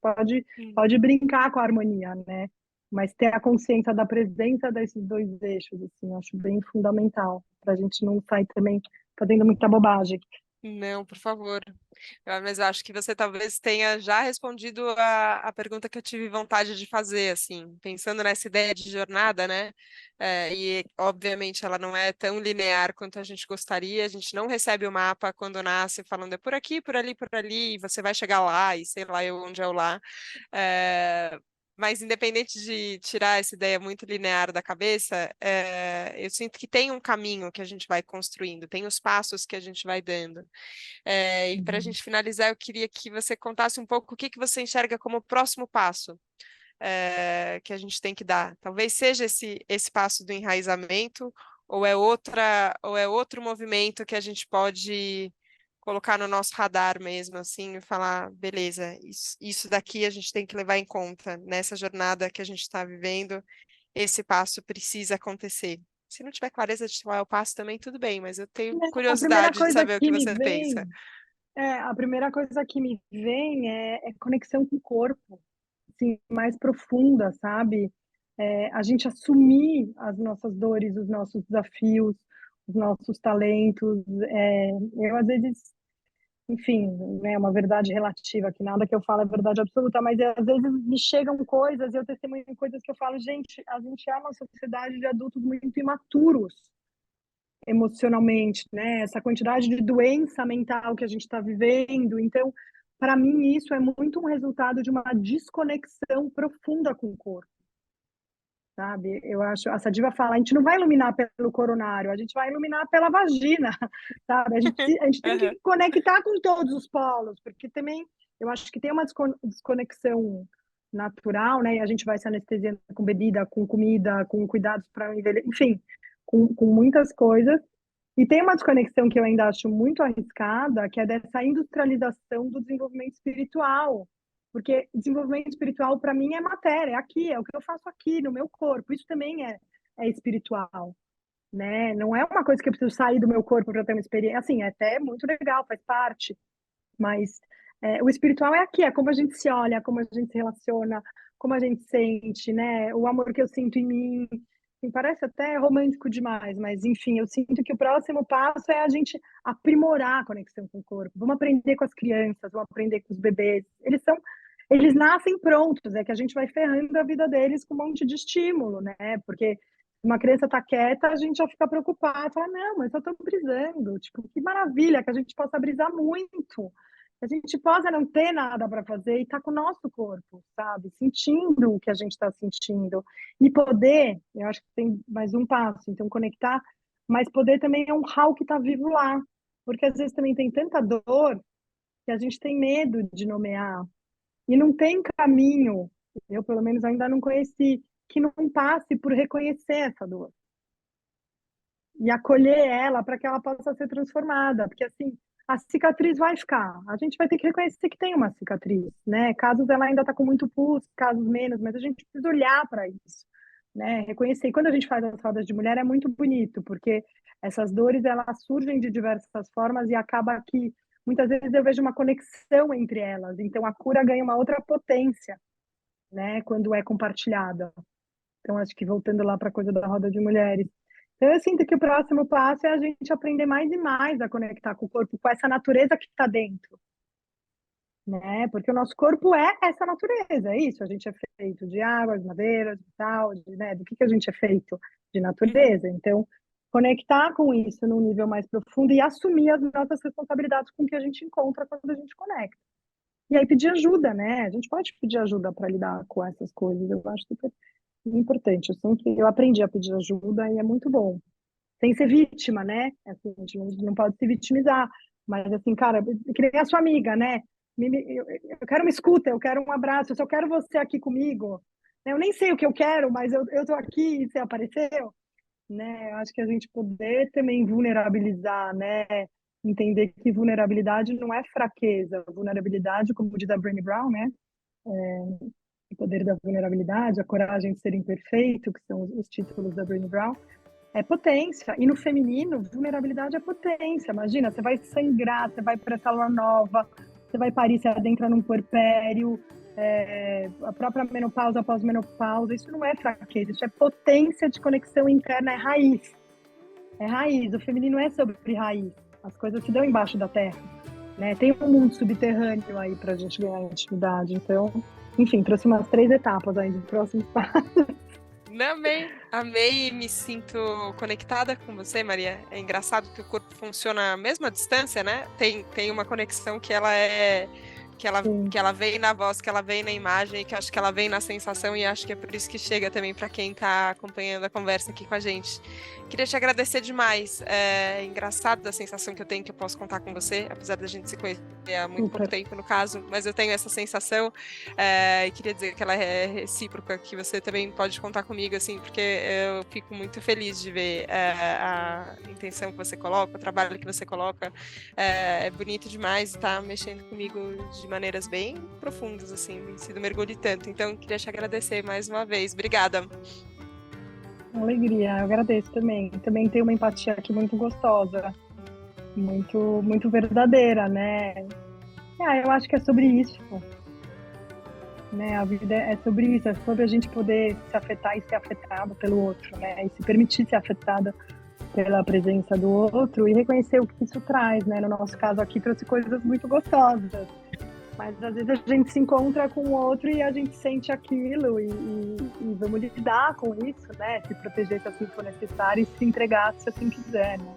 Sim. pode brincar com a harmonia, né? Mas ter a consciência da presença desses dois eixos, assim, eu acho bem fundamental, para a gente não sair também fazendo muita bobagem. Não, por favor. Mas eu acho que você talvez tenha já respondido a pergunta que eu tive vontade de fazer, assim, pensando nessa ideia de jornada, né? E, obviamente, ela não é tão linear quanto a gente gostaria. A gente não recebe o mapa quando nasce, falando é por ali, e você vai chegar lá, e sei lá eu onde é o lá. Eh, mas, independente de tirar essa ideia muito linear da cabeça, eu sinto que tem um caminho que a gente vai construindo, tem os passos que a gente vai dando. E para a Uhum. gente finalizar, eu queria que você contasse um pouco o que que você enxerga como o próximo passo, que a gente tem que dar. Talvez seja esse passo do enraizamento, ou é outro movimento que a gente pode colocar no nosso radar mesmo, assim, e falar, beleza, isso daqui a gente tem que levar em conta nessa jornada que a gente está vivendo, esse passo precisa acontecer. Se não tiver clareza de qual é o passo também, tudo bem, mas eu tenho A primeira curiosidade de coisa saber o que que me você pensa. vem, a primeira coisa que me vem é conexão com o corpo, assim, mais profunda, sabe? A gente assumir as nossas dores, os nossos desafios, os nossos talentos. Eu, às vezes, enfim, né, uma verdade relativa, que nada que eu falo é verdade absoluta, mas às vezes me chegam coisas, eu testemunho coisas que eu falo, gente, a gente é uma sociedade de adultos muito imaturos emocionalmente, né? Essa quantidade de doença mental que a gente está vivendo. Então, para mim, isso é muito um resultado de uma desconexão profunda com o corpo, sabe? Eu acho, a Sadiva fala, a gente não vai iluminar pelo coronário, a gente vai iluminar pela vagina, sabe? A gente tem Aham. que conectar com todos os polos, porque também eu acho que tem uma desconexão natural, né? E a gente vai se anestesiando com bebida, com comida, com cuidados para envelhecer, enfim, com muitas coisas. E tem uma desconexão que eu ainda acho muito arriscada, que é dessa industrialização do desenvolvimento espiritual. Porque desenvolvimento espiritual, para mim, é matéria, é aqui, é o que eu faço aqui, no meu corpo. Isso também é espiritual, né? Não é uma coisa que eu preciso sair do meu corpo para ter uma experiência. Assim, é até muito legal, faz parte. Mas o espiritual é aqui, é como a gente se olha, como a gente se relaciona, como a gente sente, né? O amor que eu sinto em mim. Assim, parece até romântico demais, mas enfim, eu sinto que o próximo passo é a gente aprimorar a conexão com o corpo. Vamos aprender com as crianças, vamos aprender com os bebês. Eles nascem prontos, é que a gente vai ferrando a vida deles com um monte de estímulo, né? Porque uma criança tá quieta, a gente já fica preocupado, fala, não, mas eu tô brisando, tipo, que maravilha que a gente possa brisar muito, a gente possa não ter nada para fazer e estar com o nosso corpo, sabe? Sentindo o que a gente está sentindo. E poder, eu acho que tem mais um passo, então conectar, mas poder também honrar o que está vivo lá. Porque às vezes também tem tanta dor que a gente tem medo de nomear. E não tem caminho, eu pelo menos ainda não conheci, que não passe por reconhecer essa dor e acolher ela para que ela possa ser transformada, porque assim, a cicatriz vai ficar. A gente vai ter que reconhecer que tem uma cicatriz, né? Casos ela ainda está com muito pus, casos menos, mas a gente precisa olhar para isso, né? Reconhecer. E quando a gente faz as rodas de mulher é muito bonito, porque essas dores elas surgem de diversas formas e acaba que muitas vezes eu vejo uma conexão entre elas. Então a cura ganha uma outra potência, né? Quando é compartilhada. Então, acho que voltando lá para a coisa da roda de mulheres. Então, eu sinto que o próximo passo é a gente aprender mais e mais a conectar com o corpo, com essa natureza que está dentro, né? Porque o nosso corpo é essa natureza, é isso. A gente é feito de água, de madeira, de tal, né? Do que a gente é feito? De Uhum. natureza. Então, conectar com isso num nível mais profundo e assumir as nossas responsabilidades com o que a gente encontra quando a gente conecta. E aí pedir ajuda, né? A gente pode pedir ajuda para lidar com essas coisas. Eu acho super importante. Eu aprendi a pedir ajuda e é muito bom. Sem ser vítima, né? Assim, a gente não pode se vitimizar. Mas assim, cara, que nem a sua amiga, né? eu quero uma escuta, eu quero um abraço, eu só quero você aqui comigo. Eu nem sei o que eu quero, mas eu tô aqui e você apareceu, né? Eu acho que a gente poder também vulnerabilizar, né? Entender que vulnerabilidade não é fraqueza. Vulnerabilidade, como diz a Brené Brown, né? O poder da vulnerabilidade, a coragem de ser imperfeito, que são os títulos da Brené Brown, é potência. E no feminino, vulnerabilidade é potência. Imagina, você vai sangrar, você vai para essa lua nova, você vai parir, você adentra num puerpério, a própria menopausa, pós-menopausa. Isso não é fraqueza, isso é potência de conexão interna, é raiz. É raiz. O feminino é sobre raiz. As coisas se dão embaixo da terra. Né? Tem um mundo subterrâneo aí para a gente ganhar intimidade. Então, enfim, trouxe umas 3 etapas aí de próximos passos. Amei, amei e me sinto conectada com você, Maria. É engraçado que o corpo funciona à mesma distância, né? Tem uma conexão que ela é Sim, que ela vem na voz, que ela vem na imagem, que acho que ela vem na sensação e acho que é por isso que chega também para quem está acompanhando a conversa aqui com a gente. Queria te agradecer demais. É engraçado da sensação que eu tenho que eu posso contar com você, apesar da gente se conhecer há muito pouco super. tempo no caso, mas eu tenho essa sensação. E queria dizer que ela é recíproca, que você também pode contar comigo, assim, porque eu fico muito feliz de ver a intenção que você coloca, o trabalho que você coloca. É bonito demais, tá mexendo comigo de maneiras bem profundas, assim, tem sido mergulho tanto. Então, queria te agradecer mais uma vez. Obrigada. Uma alegria, eu agradeço também. Também tem uma empatia aqui muito gostosa, muito verdadeira, né? Eu acho que é sobre isso, né? A vida é sobre isso, é sobre a gente poder se afetar e ser afetado pelo outro, né? E se permitir ser afetada pela presença do outro e reconhecer o que isso traz, né? No nosso caso aqui trouxe coisas muito gostosas, mas às vezes a gente se encontra com o outro e a gente sente aquilo e vamos lidar com isso, né? Se proteger se assim for necessário e se entregar se assim quiser, né?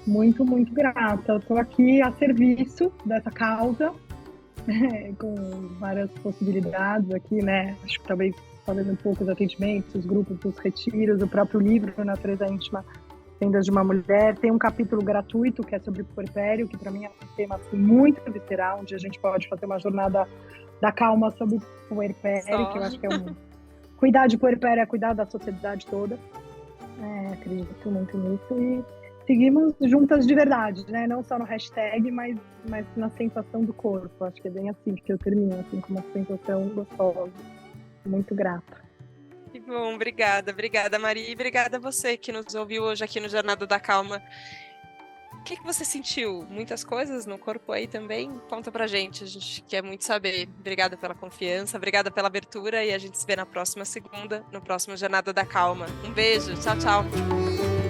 Muito grata. Eu estou aqui a serviço dessa causa, com várias possibilidades aqui, né? Acho que talvez fazendo um pouco os atendimentos, os grupos, os retiros, o próprio livro Natureza Íntima, Tendas de uma Mulher. Tem um capítulo gratuito que é sobre puerpério, que para mim é um tema assim, muito visceral, onde a gente pode fazer uma jornada da calma sobre puerpério, Só. que eu acho que é um... Cuidar de puerpério é cuidar da sociedade toda. Acredito muito nisso e seguimos juntas de verdade, né? Não só no hashtag, mas na sensação do corpo. Acho que é bem assim que eu termino, assim, com uma sensação gostosa. Muito grata. Que bom, obrigada, Maria, e obrigada a você que nos ouviu hoje aqui no Jornada da Calma. O que você sentiu? Muitas coisas no corpo aí também? Conta pra gente, a gente quer muito saber. Obrigada pela confiança, obrigada pela abertura e a gente se vê na próxima segunda, no próximo Jornada da Calma. Um beijo, tchau, tchau.